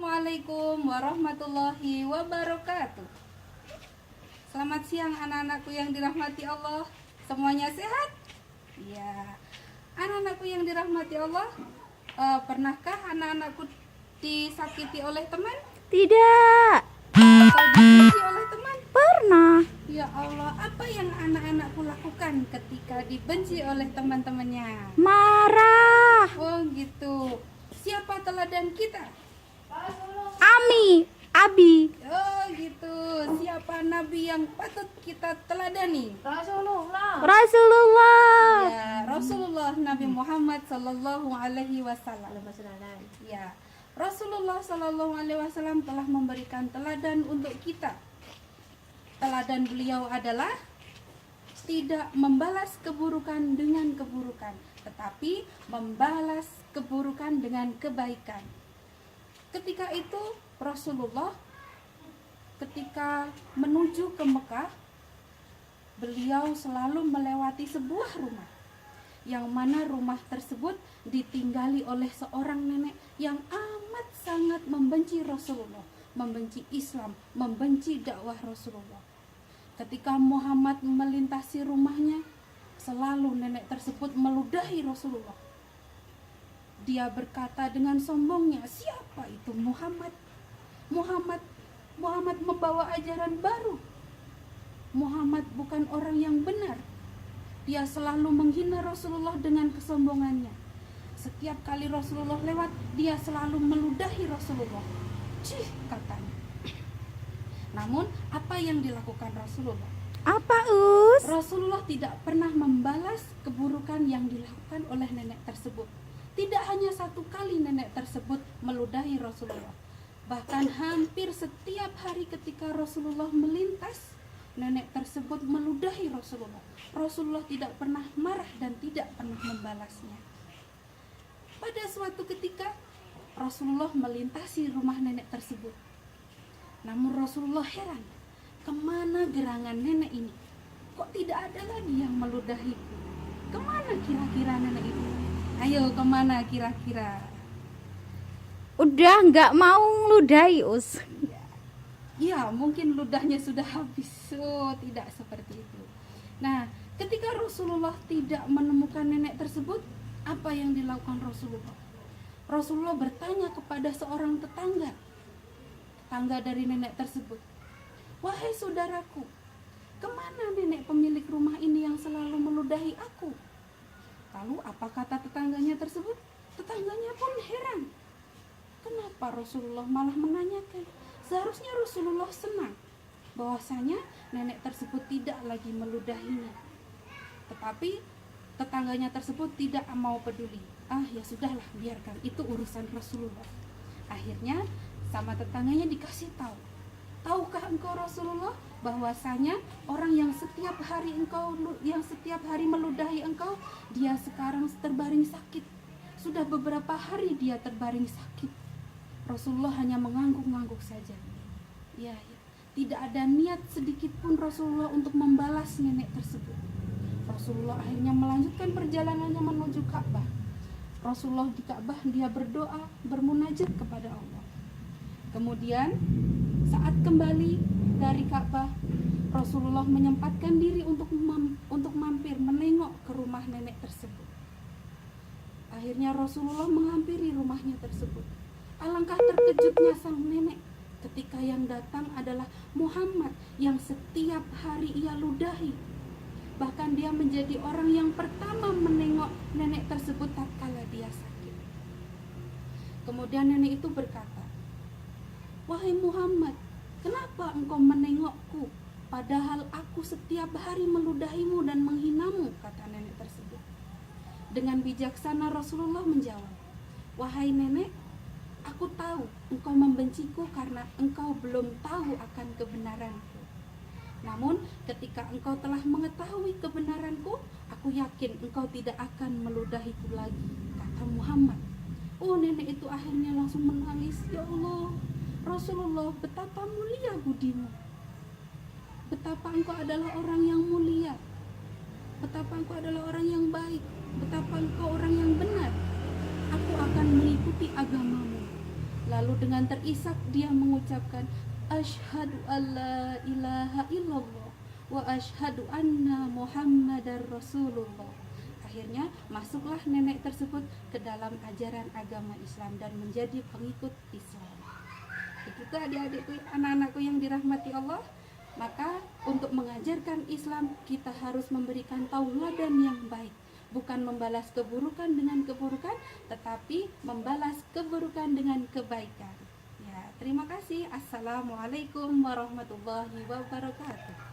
Assalamualaikum warahmatullahi wabarakatuh. Selamat siang anak-anakku yang dirahmati Allah. Semuanya sehat? Ya, anak-anakku yang dirahmati Allah, pernahkah anak-anakku disakiti oleh teman? Tidak. Atau dibenci oleh teman? Pernah. Ya Allah, apa yang anak-anakku lakukan ketika dibenci oleh teman-temannya? Marah. Oh gitu. Siapa teladan kita? Abi. Oh gitu. Siapa nabi yang patut kita teladani? Rasulullah. Ya, Rasulullah Nabi Muhammad sallallahu alaihi wasallam. Ya, Rasulullah sallallahu alaihi wasallam telah memberikan teladan untuk kita. Teladan beliau adalah tidak membalas keburukan dengan keburukan, tetapi membalas keburukan dengan kebaikan. Ketika itu Rasulullah ketika menuju ke Mekah, beliau selalu melewati sebuah rumah, yang mana rumah tersebut ditinggali oleh seorang nenek yang amat sangat membenci Rasulullah, membenci Islam, membenci dakwah Rasulullah. Ketika Muhammad melintasi rumahnya, selalu nenek tersebut meludahi Rasulullah. Dia berkata dengan sombongnya, siapa itu Muhammad? Muhammad membawa ajaran baru. Muhammad bukan orang yang benar. Dia selalu menghina Rasulullah dengan kesombongannya. Setiap kali Rasulullah lewat, dia selalu meludahi Rasulullah. Cih, katanya. Namun, apa yang dilakukan Rasulullah? Apa, Us? Rasulullah tidak pernah membalas keburukan yang dilakukan oleh nenek tersebut. Tidak hanya satu kali nenek tersebut meludahi Rasulullah. Bahkan hampir setiap hari ketika Rasulullah melintas, nenek tersebut meludahi Rasulullah. Rasulullah tidak pernah marah dan tidak pernah membalasnya. Pada suatu ketika, Rasulullah melintasi rumah nenek tersebut. Namun Rasulullah heran, kemana gerangan nenek ini? Kok tidak ada lagi yang meludahiku? Kemana kira-kira nenek itu? Ayo, kemana kira-kira? Udah nggak mau ngeludahi, Us. Ya, mungkin ludahnya sudah habis. Oh, tidak seperti itu. Nah, ketika Rasulullah tidak menemukan nenek tersebut, apa yang dilakukan Rasulullah? Rasulullah bertanya kepada seorang tetangga dari nenek tersebut. Wahai saudaraku, kemana nenek pemilik rumah ini yang selalu meludahi aku? Lalu apa kata tetangganya tersebut? Tetangganya pun heran. Kenapa Rasulullah malah menanyakan? Seharusnya Rasulullah senang bahwasanya nenek tersebut tidak lagi meludahinya. Tetapi tetangganya tersebut tidak mau peduli. Ya sudahlah, biarkan, itu urusan Rasulullah. Akhirnya sama tetangganya dikasih tahu. Tahukah engkau Rasulullah bahwasanya orang yang setiap hari meludahi engkau, dia sekarang terbaring sakit. Sudah beberapa hari dia terbaring sakit. Rasulullah hanya mengangguk-angguk saja. Ya, tidak ada niat sedikit pun Rasulullah untuk membalas nenek tersebut. Rasulullah akhirnya melanjutkan perjalanannya menuju Ka'bah. Rasulullah di Ka'bah dia berdoa, bermunajat kepada Allah. Kemudian saat kembali dari Ka'bah, Rasulullah menyempatkan diri untuk mampir menengok ke rumah nenek tersebut. Akhirnya Rasulullah menghampiri rumahnya tersebut. Alangkah terkejutnya sang nenek ketika yang datang adalah Muhammad yang setiap hari ia ludahi. Bahkan dia menjadi orang yang pertama menengok nenek tersebut tatkala dia sakit. Kemudian nenek itu berkata, wahai Muhammad, kenapa engkau menengokku? Padahal aku setiap hari meludahimu dan menghinamu, kata nenek tersebut. Dengan bijaksana Rasulullah menjawab, wahai nenek, aku tahu engkau membenciku karena engkau belum tahu akan kebenaranku. Namun ketika engkau telah mengetahui kebenaranku, aku yakin engkau tidak akan meludahiku lagi, kata Muhammad. Oh, nenek itu akhirnya langsung menangis. Ya Allah, Rasulullah, betapa mulia budimu. Betapa engkau adalah orang yang mulia. Betapa engkau adalah orang yang baik. Betapa engkau orang yang benar. Aku akan mengikuti agamamu. Lalu dengan terisak dia mengucapkan asyhadu alla ilaha illallah wa asyhadu anna muhammadar rasulullah. Akhirnya masuklah nenek tersebut ke dalam ajaran agama Islam dan menjadi pengikut Islam. Begitu adik-adikku, anak-anakku yang dirahmati Allah. Maka untuk mengajarkan Islam kita harus memberikan tauladan yang baik, bukan membalas keburukan dengan keburukan, tetapi membalas keburukan dengan kebaikan. Ya, terima kasih. Assalamualaikum warahmatullahi wabarakatuh.